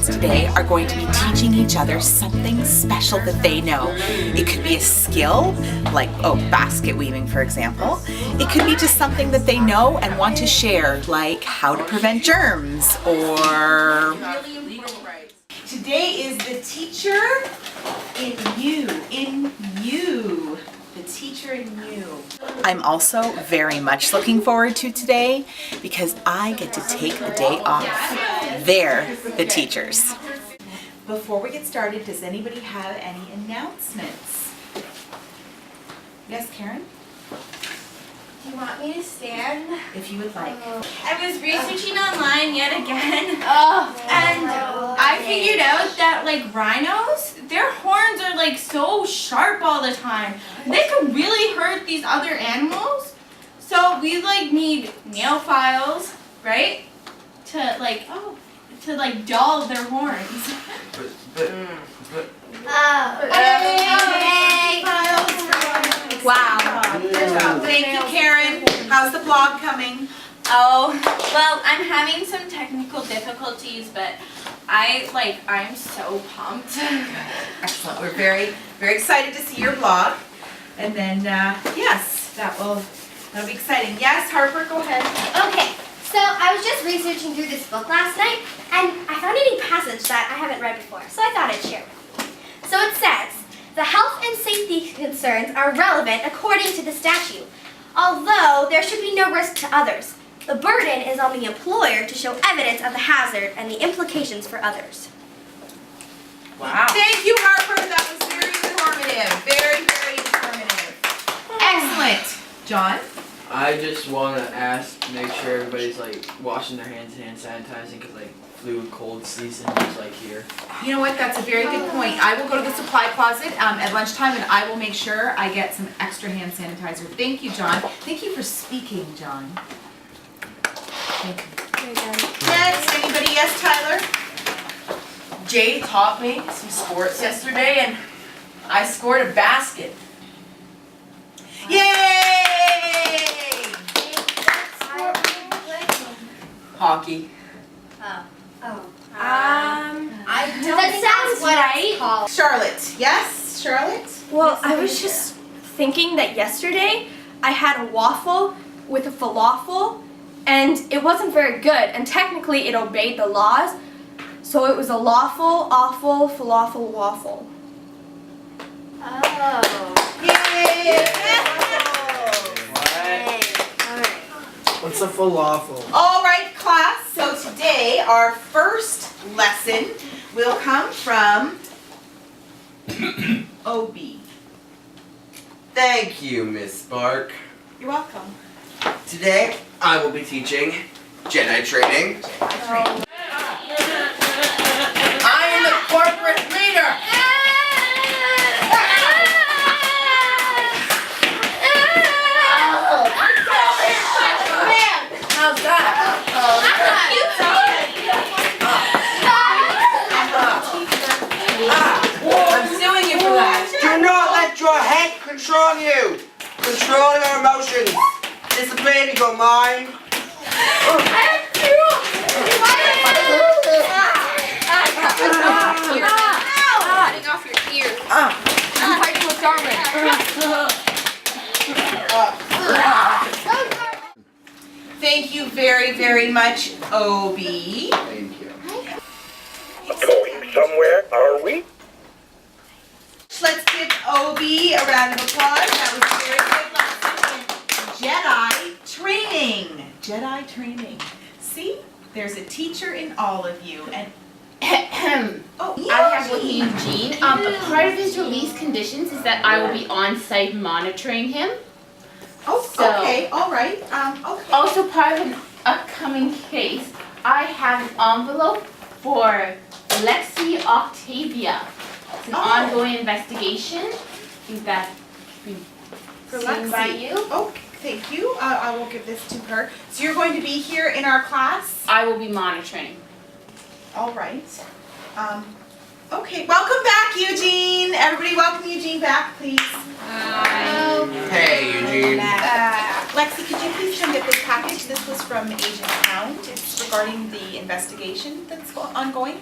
students today are going to be teaching each other something special that they know. It could be a skill, like, basket weaving, for example. It could be just something that they know and want to share, like how to prevent germs, or... Today is the teacher in you. The teacher in you. I'm also very much looking forward to today because I get to take the day off. They're the teachers. Before we get started, does anybody have any announcements? Yes, Karen? Do you want me to stand? If you would like. I was researching online yet again, and I figured out that like rhinos, their horns are like so sharp all the time. They could really hurt these other animals. So we like need nail files, right? To dull their horns. Wow. Good job. Thank you, Karen. How's the blog coming? Oh, well, I'm having some technical difficulties, but I'm so pumped. Excellent. We're very, very excited to see your blog. And then, yes, that'll be exciting. Yes, Harper, go ahead. Okay, so I was just researching through this book last night, and I found a new passage that I haven't read before, so I thought I'd share with you. So it says, the health and safety concerns are relevant according to the statute, although there should be no risk to others. The burden is on the employer to show evidence of the hazard and the implications for others. Wow. Thank you, Harper. That was very informative. Very, very informative. Excellent. John? I just want to make sure everybody's washing their hands and hand sanitizing because flu and cold season is here. You know what? That's a very good point. I will go to the supply closet at lunchtime and I will make sure I get some extra hand sanitizer. Thank you, John. Thank you for speaking, John. Thank you. Next, anybody? Yes, Tyler? Jay taught me some sports yesterday and I scored a basket. Yay! Hockey. I don't That think sounds that's what right. called. Charlotte. Yes, Charlotte? Well, I was just thinking that yesterday I had a waffle with a falafel and it wasn't very good, and technically it obeyed the laws, so it was a lawful, awful, falafel, waffle. Oh. Yay! What's a falafel? All right, class. So today our first lesson will come from OB. Thank you, Miss Spark. You're welcome. Today, I will be teaching Jedi training. I am the corporate leader. How's that? I'm suing you for that. Do not let your head control you. Control your emotions. Discipline your mind. Cutting off your ear. I'm fighting with Darwin. Thank you very, very much, OB. Thank you. Going somewhere, are we? Let's give OB a round of applause. That was a very good lesson in Jedi training. Jedi training. See, there's a teacher in all of you. And I have with me Eugene. Part of his release conditions is that I will be on-site monitoring him. Okay, all right. Okay. Also, part of an upcoming case, I have an envelope for Lexi Octavia. It's an ongoing investigation. I think that can be seen by you. Oh, thank you. I will give this to her. So you're going to be here in our class? I will be monitoring. All right. Okay, welcome back, Eugene. Everybody welcome Eugene back, please. Hey, Eugene. Lexi, could you please come get this package? This was from Agent Pound. It's regarding the investigation that's ongoing.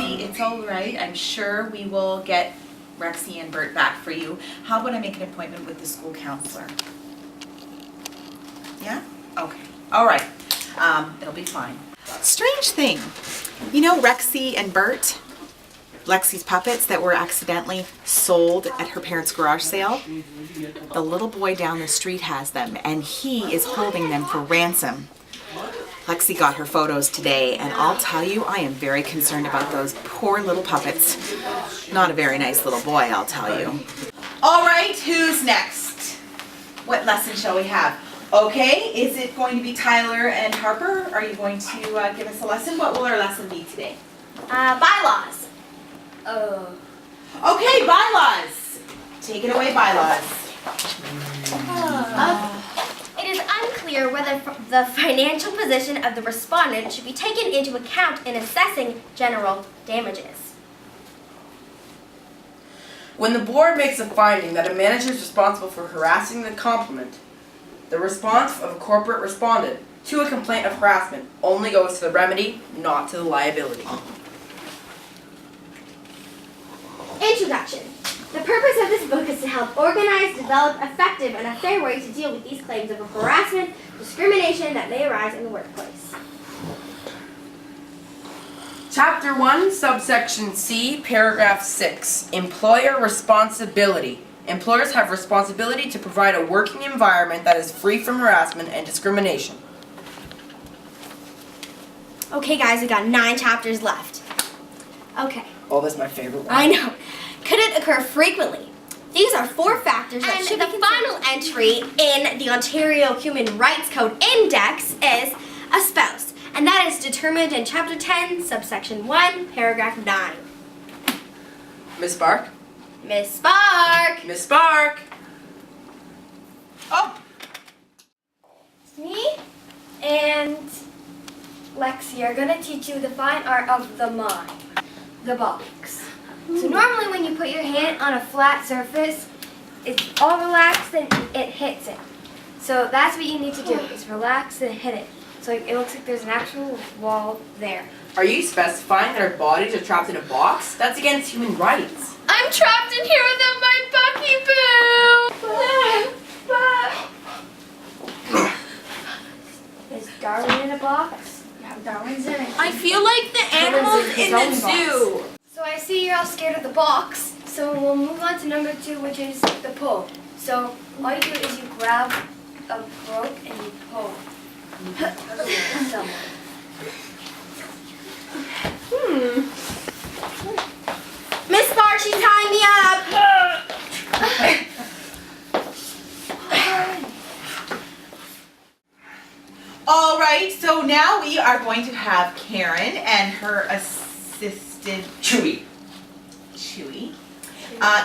Rexy, it's all right. I'm sure we will get Rexy and Bert back for you. How about I make an appointment with the school counselor? Yeah? Okay. All right. It'll be fine. Strange thing. You know Rexy and Bert, Lexi's puppets that were accidentally sold at her parents' garage sale? The little boy down the street has them, and he is holding them for ransom. Lexi got her photos today, and I'll tell you, I am very concerned about those poor little puppets. Not a very nice little boy, I'll tell you. All right, who's next? What lesson shall we have? Okay, is it going to be Tyler and Harper? Are you going to give us a lesson? What will our lesson be today? Bylaws. Okay, bylaws. Take it away, bylaws. It is unclear whether the financial position of the respondent should be taken into account in assessing general damages. When the board makes a finding that a manager is responsible for harassing the complement, the response of a corporate respondent to a complaint of harassment only goes to the remedy, not to the liability. Introduction. The purpose of this book is to help organize, develop effective, and a fair way to deal with these claims of harassment, discrimination that may arise in the workplace. Chapter 1, subsection C, paragraph 6. Employer responsibility. Employers have responsibility to provide a working environment that is free from harassment and discrimination. Okay guys, we got 9 chapters left. Okay. Oh, that's my favorite one. I know. Could it occur frequently? These are 4 factors that should be considered. And the final entry in the Ontario Human Rights Code Index is a spouse, and that is determined in Chapter 10, subsection 1, paragraph 9. Miss Bark? Miss Spark! Miss Bark! Oh, Me and Lexi are going to teach you the fine art of the mime, the box. So normally when you put your hand on a flat surface, it's all relaxed and it hits it. So that's what you need to do, is relax and hit it. So it looks like there's an actual wall there. Are you specifying that our bodies are trapped in a box? That's against human rights. I'm trapped in here without my Bucky Boo! Is Darwin in a box? Yeah, Darwin's in it. I feel like the animals in the zoo. So I see you're all scared of the box, so we'll move on to number 2, which is the pull. So all you do is you grab a rope and you pull. Miss Spark, she's tying me up! all right. So now we are going to have Karen and her assistant Chewy.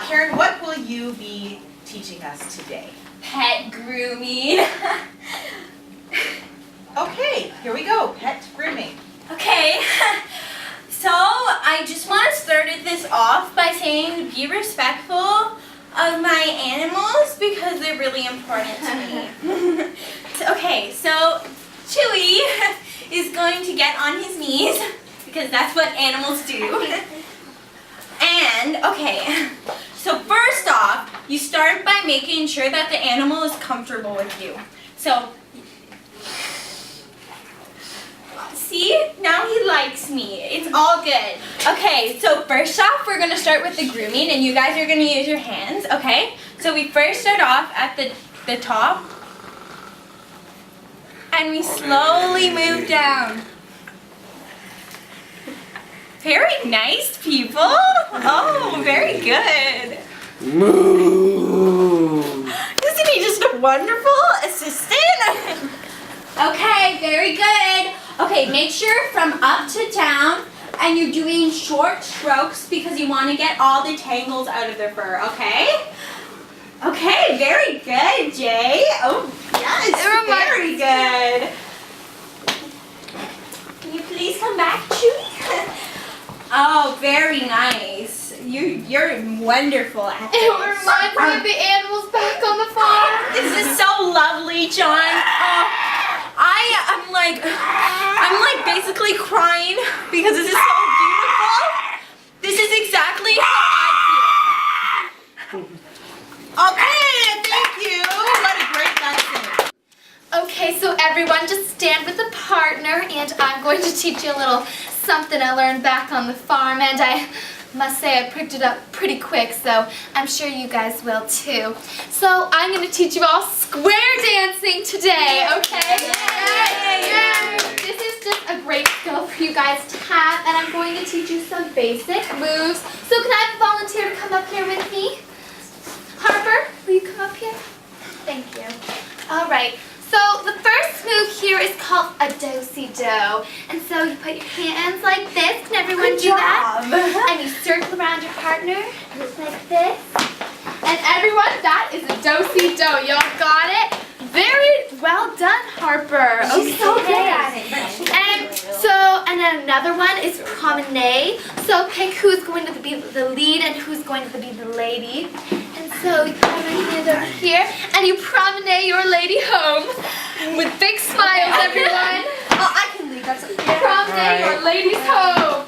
Karen, what will you be teaching us today? Pet grooming. Okay, here we go. Pet grooming. Okay, so I just want to start this off by saying be respectful of my animals because they're really important to me. Okay, so Chewy is going to get on his knees because that's what animals do. And, okay, so first off, you start by making sure that the animal is comfortable with you. So, see? Now he likes me. It's all good. Okay, so first off, we're going to start with the grooming, and you guys are going to use your hands, okay? So we first start off at the top, and we slowly move down. Very nice, people. Oh, very good. Moo. Isn't he just a wonderful assistant? Okay, very good. Okay, make sure from up to down, and you're doing short strokes because you want to get all the tangles out of their fur, okay? Okay, very good, Jay. Oh, yes, very good. Can you please come back, Chewy? Oh, very nice. You're wonderfk at this. It reminds me of the animals back on the farm. This is so lovely, John. I'm like basically crying because this is so beautiful. teach you a little something I learned back on the farm, and I must say I picked it up pretty quick, so I'm sure you guys will too. So I'm going to teach you all square dancing today, okay? Yay! This is just a great skill for you guys to have, and I'm going to teach you some basic moves. So can I have a volunteer to come up here with me? Harper, will you come up here? Thank you. All right. So the first move here is called a do-si-do. And so you put your hands like this. Can everyone do that? And you circle around your partner like this. And everyone, that is a do-si-do. Y'all got it? Very well done, Harper. She's so good at it. And then another one is promenade. So pick who's going to be the lead and who's going to be the lady. And so you put your hand over here and you promenade your lady home with big smiles, everyone. Oh, I can leave. That's Promenade your ladies home.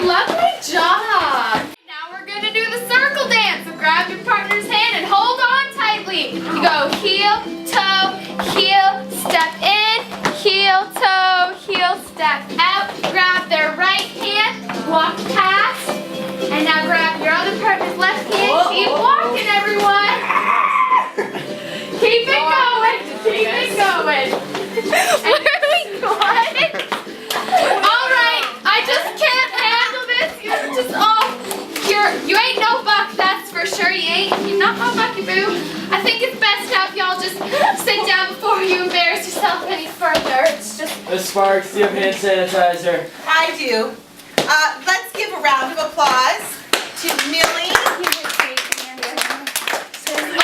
Lovely job. Now we're going to do the circle dance. So grab your partner's hand and hold on tightly. You go heel, toe, heel, step in, heel, toe, heel, step out. Grab their right hand, walk past, and now grab your other partner's left hand. Keep walking, everyone. Keep it going. Keep it going. Where are we going? All right, I just can't handle this. You're just you ain't no buck, that's for sure. You're not my bucky boo. I think it's best now if y'all just sit down before you embarrass yourself any further. It's just. Miss Sparks, do you have hand sanitizer? I do. Let's give a round of applause to Millie.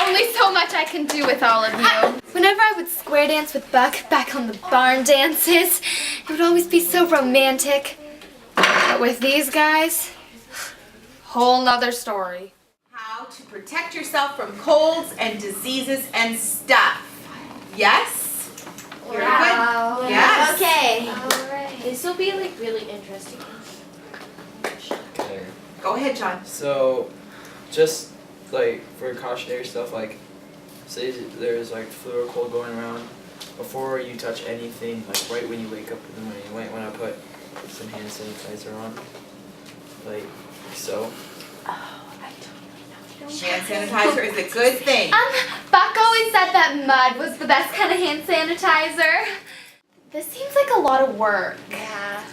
Only so much I can do with all of you. Whenever I would square dance with Buck back on the barn dances, it would always be so romantic. But with these guys, whole nother story. How to protect yourself from colds and diseases and stuff. Yes? Very good. Yes. Okay. Alright. This will be like really interesting. Okay. Go ahead, John. So, just like for cautionary stuff, like say there's like flu or cold going around, before you touch anything, like right when you wake up in the morning, you might want to put some hand sanitizer on, like so. Hand sanitizer is a good thing. Buck always said that mud was the best kind of hand sanitizer. This seems like a lot of work. Yeah.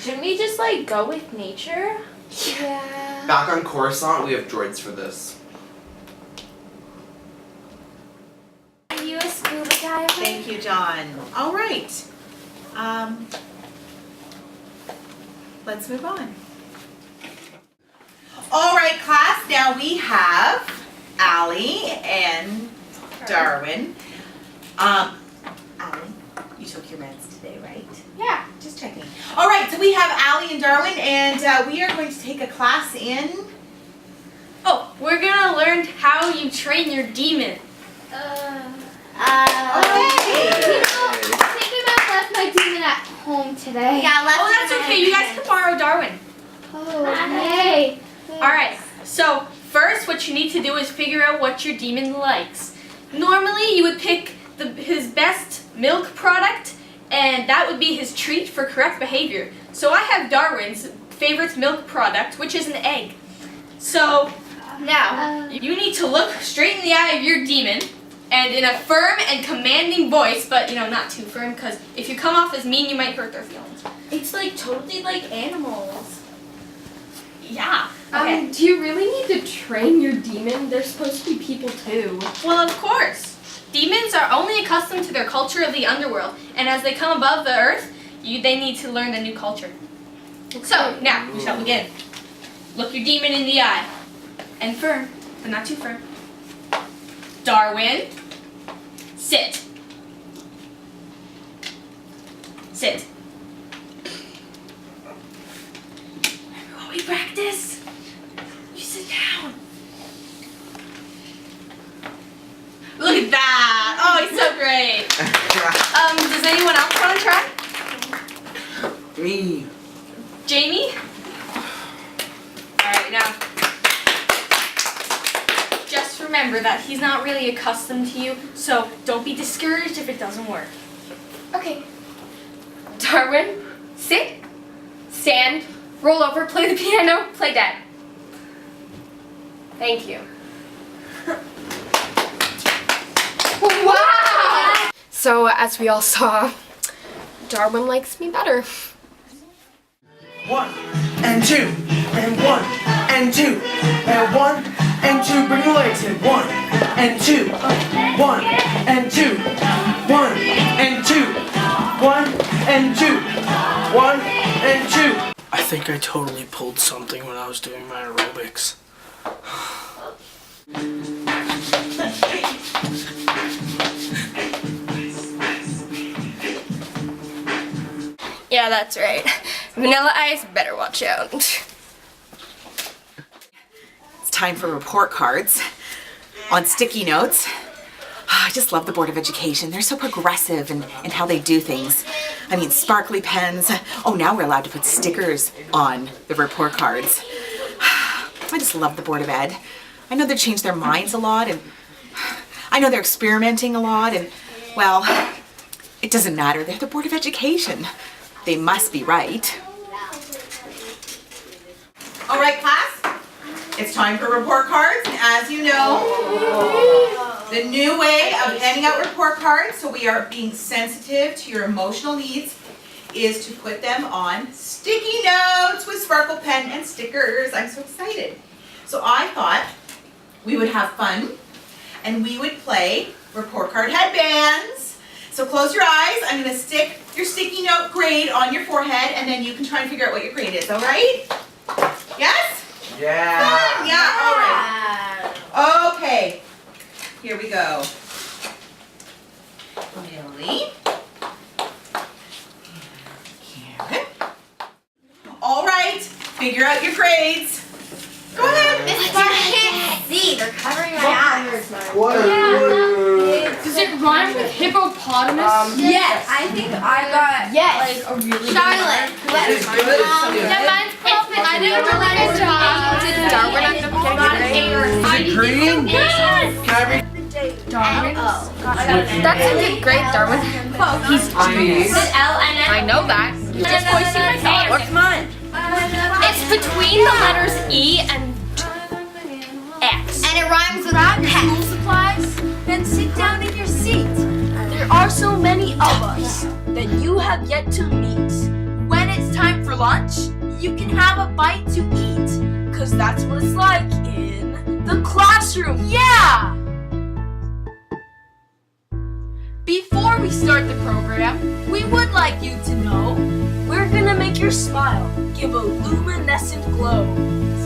Shouldn't we just like go with nature? Yeah. Back on Coruscant, we have droids for this. Are you a scuba diver? Thank you, John. All right. Let's move on. All right, class. Now we have Allie and Darwin. Allie, you took your meds today, right? Yeah. Just checking. All right, so we have Allie and Darwin, and we are going to take a class in. Oh, we're gonna learn how you train your demon. Okay. I think I might have left my demon at home today. Yeah, let's. Oh, that's okay. You guys can borrow Darwin. Oh, hey. Alright, so first what you need to do is figure out what your demon likes. Normally you would pick his best milk product, and that would be his treat for correct behavior. So I have Darwin's favorite milk product, which is an egg. So now you need to look straight in the eye of your demon, and in a firm and commanding voice, but not too firm, because if you come off as mean you might hurt their feelings. It's like totally like animals. Yeah. Okay. Do you really need to train your demon? They're supposed to be people too. Well, of course. Demons are only accustomed to their culture of the underworld, and as they come above the earth, they need to learn the new culture. So, now, we shall begin. Look your demon in the eye. And firm, but not too firm. Darwin, sit. Sit. Remember what we practice? You sit down. Look at that! Oh, he's so great. Does anyone else want to try? Me. Jamie? Alright, now. Just remember that he's not really accustomed to you, so don't be discouraged if it doesn't work. Okay. Darwin, Sit, stand, roll over, play the piano, play dead. Thank you. Wow! So, as we all saw, Darwin likes me better. 1 and 2 and 1 and 2 and 1 and 2. Bring the legs in. 1 and 2. 1 and 2. 1 and 2. 1 and 2. 1 and 2. I think I totally pulled something when I was doing my aerobics. Yeah, that's right. Vanilla Ice better watch out. It's time for report cards on sticky notes. I just love the Board of Education. They're so progressive in how they do things. I mean, sparkly pens. Oh, now we're allowed to put stickers on the report cards. I just love the Board of Ed. I know they've changed their minds a lot, and I know they're experimenting a lot, and, well, it doesn't matter. They're the Board of Education. They must be right. All right, class, it's time for report cards. And as you know, the new way of handing out report cards, so we are being sensitive to your emotional needs, is to put them on sticky notes with sparkle pen and stickers. I'm so excited. So I thought we would have fun and we would play report card headbands. So close your eyes. I'm going to stick your sticky note grade on your forehead, and then you can try and figure out what your grade is, all right? Yes? Yeah. Yeah, all right. Okay, here we go. Millie. Karen. All right, figure out your grades. Go ahead. Miss Barr, I can't see. They're covering my eyes. Does it rhyme with hippopotamus? Yes. I think I got like a really Charlotte. It's good. Yeah, mine's perfect. I didn't really good job. Did Darwin end up getting a grade? Is it green? Yes! Can I read? Darwin? That's a good grade, Darwin. He's Please. I know that. Just voicing my thoughts. What's mine? It's between the letters E and X. And it rhymes with pet. Supplies, then sit down in your seat. There are so many of us that you have yet to meet. When it's time for lunch, you can have a bite to eat, 'cause that's what it's like in the classroom. Yeah! Before we start the program, we would like you to know we're gonna make your smile give a luminescent glow.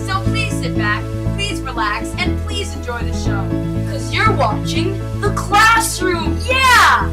So please sit back, please relax, and please enjoy the show. 'Cause you're watching the classroom, yeah!